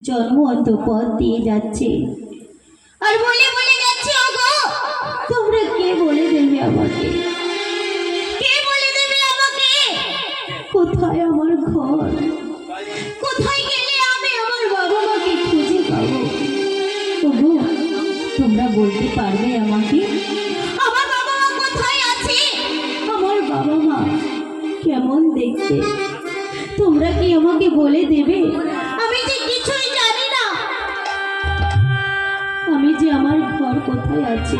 জন্ম অন্ত পথ দিয়ে যাচ্ছে আর বলে বলে যাচ্ছে, ওগো তোমরা কে বলে দেবে আমাকে, কে বলে দেবে আমাকে কোথায় আমার ঘর, কোথায় গেলে আমি আমার বাবা মাকে খুঁজে পাবো? ওগো তোমরা বলতে পারবে আমাকে আমার বাবা মা কোথায় আছে, আমার বাবা মা কেমন দেখতে? তোমরা কি আমাকে বলে দেবে? আমি যে কিছুই জানি না, আমি যে আমার ঘর কোথায় আছে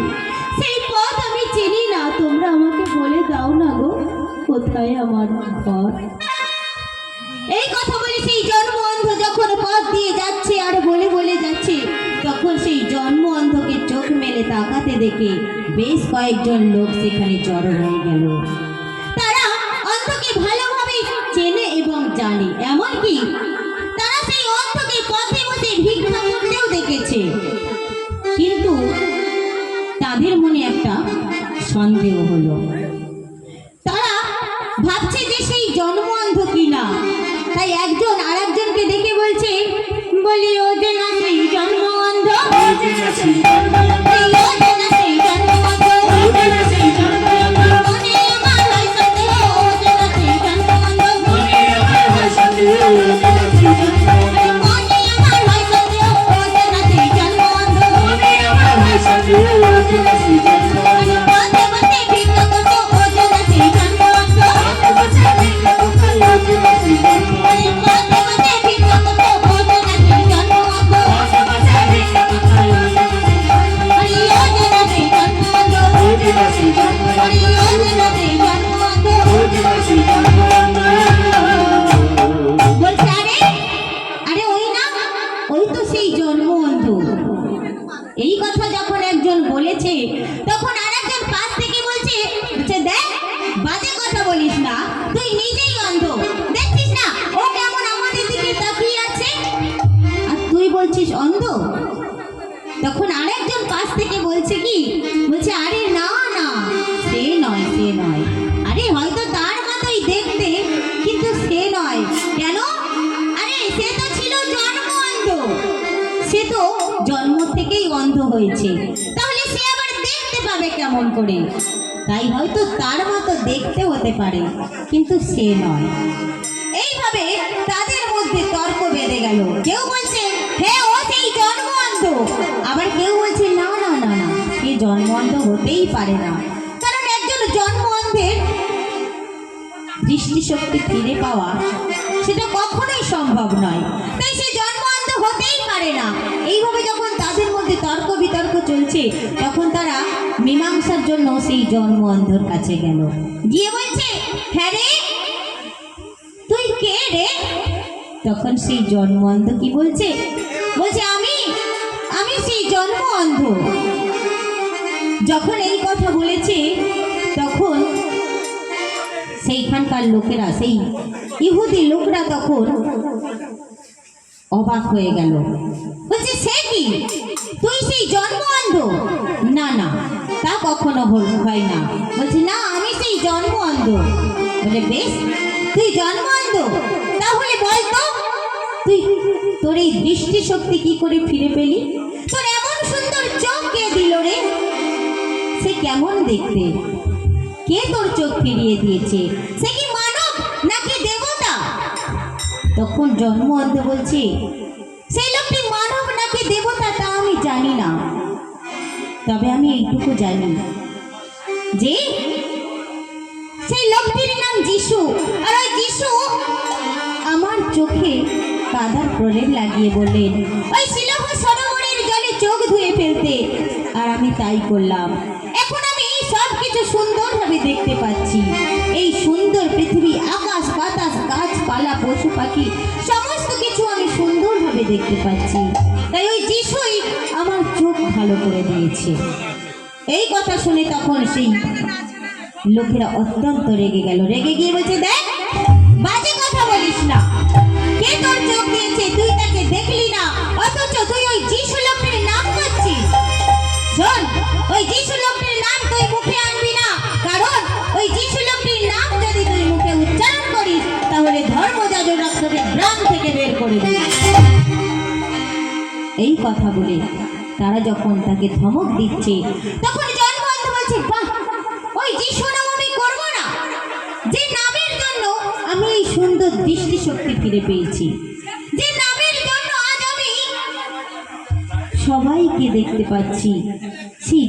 সেই পথ আমি চিনি না, তোমরা আমাকে বলে দাও না গো কোথায় আমার ঘর। এই কথা বলে সেই জন্ম অন্ধ যখন পথ দিয়ে যাচ্ছে আর বলে বলে যাচ্ছে, তখন সেই জন্ম অন্ধকে চোখ মেলে তাকাতে দেখে বেশ কয়েকজন লোক সেখানে জড়ো হয়ে গেল। তারা অন্ধকে ভালোভাবে চেনে এবং জানে, এমনকি তারা সেই অন্ধকে পথে বসে ভিক্ষা করতেও দেখেছে। কিন্তু তাদের মনে একটা সন্দেহ হলো, তারা ভাবছে যে সেই জন্ম অন্ধ কিনা। তাই একজন আর একজনকে দেখে বলছে, বলি ও যে না সেই জন্ম অন্ধ, এই কথা যখন একজন বলেছে, তখন আরেকজন পাশ থেকে বলছে, দেখ বাজে কথা বলিস না, তুই নিজেই অন্ধ, দেখছিস না ও কেমন আমাদের দিকে তাকিয়ে আছে, আর তুই বলছিস অন্ধ। তখন আরেকজন পাশ থেকে বলছে কি, বলছে আরে না না সে নয়, সে নয়, আরে হয়তো তার মতোই দেখতে কিন্তু সে নয়। কেন? আরে সে তো ছিল জন্ম অন্ধ, সে তো জন্ম থেকেই অন্ধ হয়েছে, তাহলে সে আবার দেখতে পাবে কেমন করে? তাই হয়তো তার মতো দেখতে হতে পারে কিন্তু সে নয়। এইভাবে তাদের মধ্যে তর্ক বেঁধে গেল। কেউ বলছে হ্যাঁ ও সেই জন্ম অন্ধ, আবার কেউ বলছে না না না না সে জন্ম অন্ধ হতেই পারে না, কারণ একজন জন্ম অন্ধের দৃষ্টিশক্তি ফিরে পাওয়া সেটা কখনোই সম্ভব নয়, তাই সে জন্ম অন্ধ হতেই পারে না। এইভাবে যখন তাদের মধ্যে তর্ক বিতর্ক চলছে, তখন তারা মীমাংসার জন্য সেই জন্ম অন্ধর কাছে গেল, গিয়ে বলছে হ্যাঁ রে তুই কে রে? তখন সেই জন্ম অন্ধ কি বলছে, বলছে আমি আমি সেই জন্ম অন্ধ। যখন এই কথা বলেছে তখন সেইখানকার লোকেরা, সেই ইহুদি লোকরা তখন অবাক হয়ে গেল, বলছে সে কি তুই সেই জন্ম অন্ধ? না না তা কখনো হয় না। বলছে না আমি সেই জন্ম অন্ধ। বলে বেশ তুই জন্ম অন্ধ, তাহলে বল তো তুই তোর এই দৃষ্টিশক্তি কি করে ফিরে পেলি? তোর এমন সুন্দর চোখ কে দিল রে? সে কেমন দেখতে? কে তোর চোখ ফিরিয়ে দিয়েছে? সে কি মানব নাকি দেবতা? তখন জন্ম অন্ধ বলছে সেই লোকটি মানব নাকি দেবতা তা আমি জানি না, তবে আমি এইটুকু জানি যে সেই লোকটির নাম যিশু, আর ওই যিশু আমার চোখে কাদার প্রলেপ লাগিয়ে বললেন ওই সিলোহ সরোবরের জলে চোখ ধুয়ে ফেলতে, আর আমি তাই করলাম। এখন আমি সব কিছু সুন্দরভাবে দেখতে পাচ্ছি, এই সুন্দর পৃথিবী, আকাশ বাতাস গাছপালা পশু পাখি সমস্ত কিছু আমি সুন্দরভাবে দেখতে পাচ্ছি, তাই ওই যিশুই আমার চোখ ভালো করে দিয়েছে। এই কথা শুনে তখন সেই লোকেরা অত্যন্ত রেগে গেল, রেগে গিয়ে বলছে দেখ বাজে কথা বলিস না, কে তোর চোখ দিয়েছে তুই তাকে দেখলি না, অথচ তুই ওই যিশু লোকটির নাম করছিস। শোন ওই যিশু লোকটির নাম তুই মুখে আনবি না, কারণ ওই যিশু লোকটির নাম যদি তুই মুখে উচ্চারণ করিস তাহলে ধর্মযাজকরা তোকে গ্রাম থেকে বের করে দিবে। এই কথা বলে তারা যখন তাকে ধমক দিচ্ছে, তখন জন্মন্ত বলছে, বাহ, ওই যে সুনাম আমি করবো না, যে নামের জন্য আমি এই সুন্দর দৃষ্টিশক্তি ফিরে পেয়েছি, যে নামের জন্য আজ আমি সবাইকে দেখতে পাচ্ছি, সেই